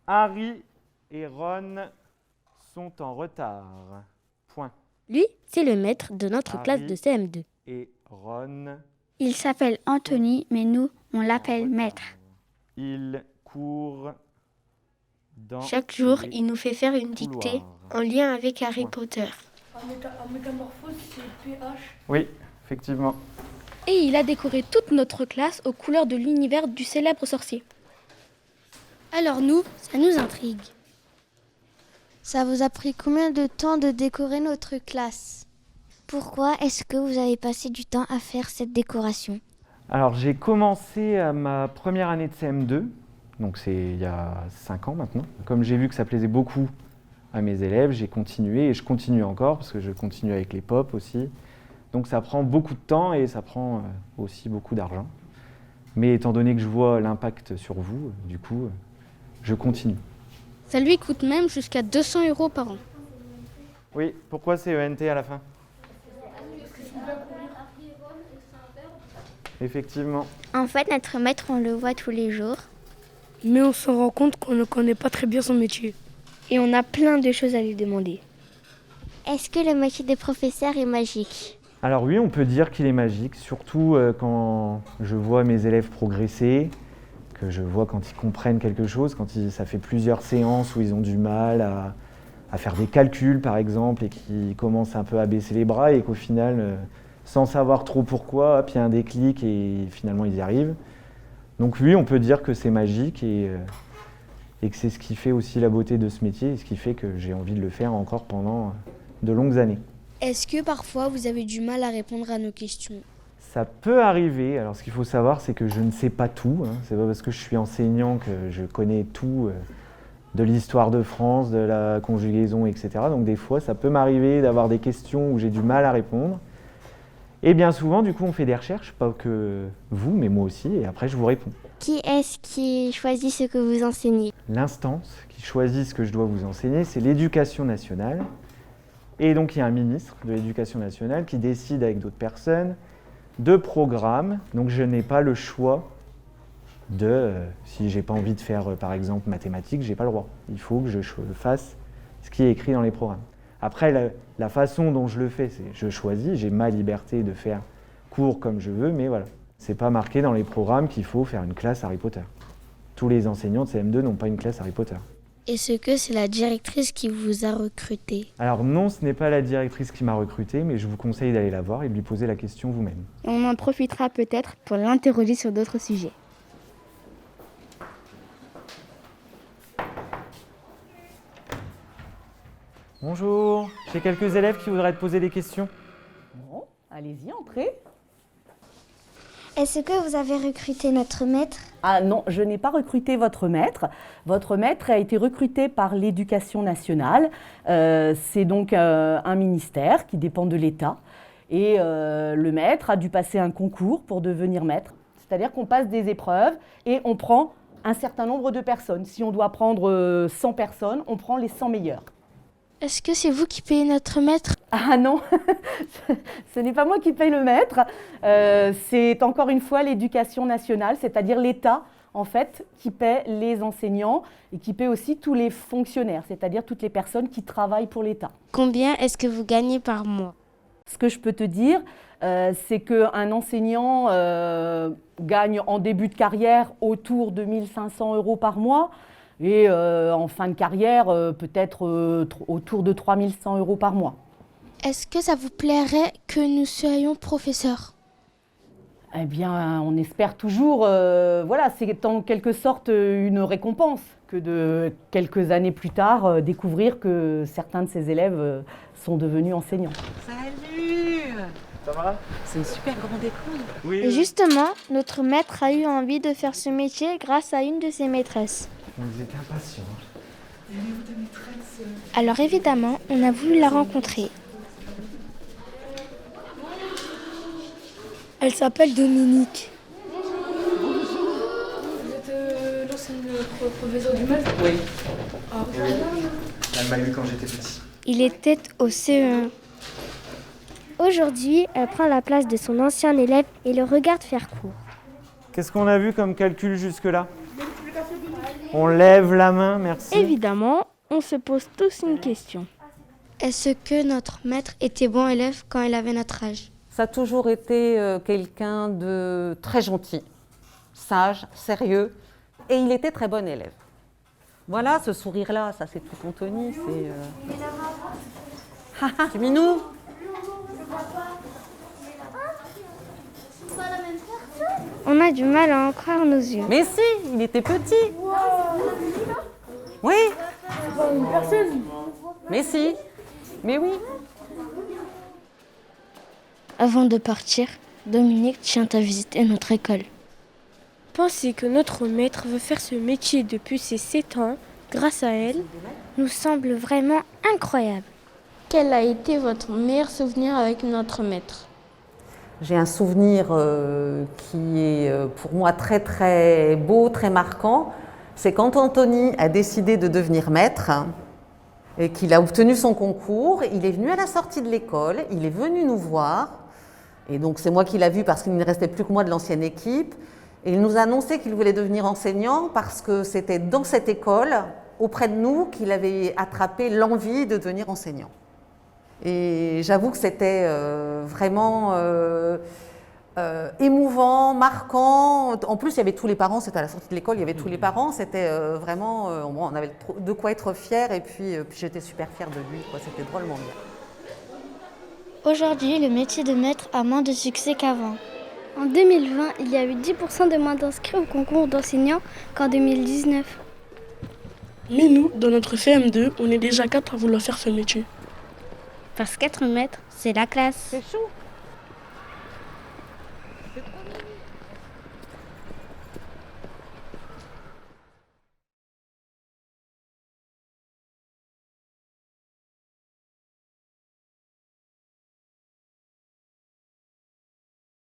Harry et Ron sont en retard. Point. Lui, c'est le maître de notre classe de CM2. Et Ron. Il s'appelle Anthony, mais nous, on l'appelle maître. Il court dans Chaque jour, les il nous fait faire une dictée couloirs. en lien avec Harry Potter. En métamorphose, c'est PH. Oui, effectivement. Et il a décoré toute notre classe aux couleurs de l'univers du célèbre sorcier. Alors nous, ça nous intrigue. Ça vous a pris combien de temps de décorer notre classe? Pourquoi est-ce que vous avez passé du temps à faire cette décoration? Alors, j'ai commencé à ma première année de CM2, donc c'est il y a 5 ans maintenant. Comme j'ai vu que ça plaisait beaucoup à mes élèves, j'ai continué et je continue encore parce que je continue avec les pop aussi. Donc ça prend beaucoup de temps et ça prend aussi beaucoup d'argent. Mais étant donné que je vois l'impact sur vous, du coup, je continue. Ça lui coûte même jusqu'à 200 € par an. Oui, pourquoi c'est ENT à la fin? Effectivement. En fait, notre maître, on le voit tous les jours. Mais on se rend compte qu'on ne connaît pas très bien son métier. Et on a plein de choses à lui demander. Est-ce que le métier de professeur est magique? Alors oui, on peut dire qu'il est magique, surtout quand je vois mes élèves progresser, que je vois quand ils comprennent quelque chose, ça fait plusieurs séances où ils ont du mal à faire des calculs par exemple et qu'ils commencent un peu à baisser les bras et qu'au final, sans savoir trop pourquoi, hop, il y a un déclic et finalement ils y arrivent. Donc oui, on peut dire que c'est magique et que c'est ce qui fait aussi la beauté de ce métier et ce qui fait que j'ai envie de le faire encore pendant de longues années. Est-ce que parfois vous avez du mal à répondre à nos questions? Ça peut arriver. Alors ce qu'il faut savoir, c'est que je ne sais pas tout. C'est pas parce que je suis enseignant que je connais tout de l'histoire de France, de la conjugaison, etc. Donc des fois, ça peut m'arriver d'avoir des questions où j'ai du mal à répondre. Et bien souvent, du coup, on fait des recherches, pas que vous, mais moi aussi, et après je vous réponds. Qui est-ce qui choisit ce que vous enseignez? L'instance qui choisit ce que je dois vous enseigner, c'est l'Éducation nationale. Et donc il y a un ministre de l'Éducation nationale qui décide avec d'autres personnes de programmes. Donc je n'ai pas le choix si j'ai pas envie de faire par exemple mathématiques, j'ai pas le droit. Il faut que je fasse ce qui est écrit dans les programmes. Après la façon dont je le fais, c'est je choisis, j'ai ma liberté de faire cours comme je veux, mais voilà. C'est pas marqué dans les programmes qu'il faut faire une classe Harry Potter. Tous les enseignants de CM2 n'ont pas une classe Harry Potter. Est-ce que c'est la directrice qui vous a recruté? Alors non, ce n'est pas la directrice qui m'a recruté, mais je vous conseille d'aller la voir et de lui poser la question vous-même. On en profitera peut-être pour l'interroger sur d'autres sujets. Bonjour, j'ai quelques élèves qui voudraient te poser des questions. Bon, allez-y, entrez. Est-ce que vous avez recruté notre maître? Ah non, je n'ai pas recruté votre maître. Votre maître a été recruté par l'Éducation nationale. C'est donc un ministère qui dépend de l'État. Et le maître a dû passer un concours pour devenir maître. C'est-à-dire qu'on passe des épreuves et on prend un certain nombre de personnes. Si on doit prendre 100 personnes, on prend les 100 meilleures. Est-ce que c'est vous qui payez notre maître? Ah non, ce n'est pas moi qui paye le maître, c'est encore une fois l'Éducation nationale, c'est-à-dire l'État en fait qui paie les enseignants et qui paie aussi tous les fonctionnaires, c'est-à-dire toutes les personnes qui travaillent pour l'État. Combien est-ce que vous gagnez par mois? Ce que je peux te dire, c'est qu'un enseignant gagne en début de carrière autour de 1 500 € par mois. Et en fin de carrière, peut-être autour de 3 100 € par mois. Est-ce que ça vous plairait que nous soyons professeurs? Eh bien, on espère toujours, voilà, c'est en quelque sorte une récompense que de quelques années plus tard, découvrir que certains de ses élèves sont devenus enseignants. Salut! Ça va? C'est une super grande école. Oui. Et justement, notre maître a eu envie de faire ce métier grâce à une de ses maîtresses. Ils étaient impatients. Elle est où ta maîtresse? Alors évidemment, on a voulu la rencontrer. Elle s'appelle Dominique. Bonjour. Vous êtes l'ancienne professeure du maths? Oui. Ah. Elle m'a eu quand j'étais petit. Il était au CE1. Aujourd'hui, elle prend la place de son ancien élève et le regarde faire cours. Qu'est-ce qu'on a vu comme calcul jusque-là? On lève la main, merci. Évidemment, on se pose tous une question. Est-ce que notre maître était bon élève quand il avait notre âge? Ça a toujours été quelqu'un de très gentil, sage, sérieux, et il était très bon élève. Voilà, ce sourire-là, ça c'est tout Anthony, c'est... C'est minou. On a du mal à en croire nos yeux. Mais si, il était petit. Oui. Mais si, mais oui. Avant de partir, Dominique tient à visiter notre école. Penser que notre maître veut faire ce métier depuis ses 7 ans, grâce à elle, Nous semble vraiment incroyable. Quel a été votre meilleur souvenir avec notre maître? J'ai un souvenir qui est pour moi très très beau, très marquant. C'est quand Anthony a décidé de devenir maître et qu'il a obtenu son concours. Il est venu à la sortie de l'école, il est venu nous voir. Et donc c'est moi qui l'ai vu parce qu'il ne restait plus que moi de l'ancienne équipe. Et il nous a annoncé qu'il voulait devenir enseignant parce que c'était dans cette école, auprès de nous, qu'il avait attrapé l'envie de devenir enseignant. Et j'avoue que c'était vraiment émouvant, marquant. En plus, il y avait tous les parents, c'était à la sortie de l'école, il y avait tous les parents. C'était vraiment, on avait de quoi être fiers et puis j'étais super fière de lui, quoi. C'était drôlement bien. Aujourd'hui, le métier de maître a moins de succès qu'avant. En 2020, il y a eu 10% de moins d'inscrits au concours d'enseignants qu'en 2019. Mais nous, dans notre CM2, on est déjà 4 à vouloir faire ce métier. Parce qu'être maître, c'est la classe. C'est chou.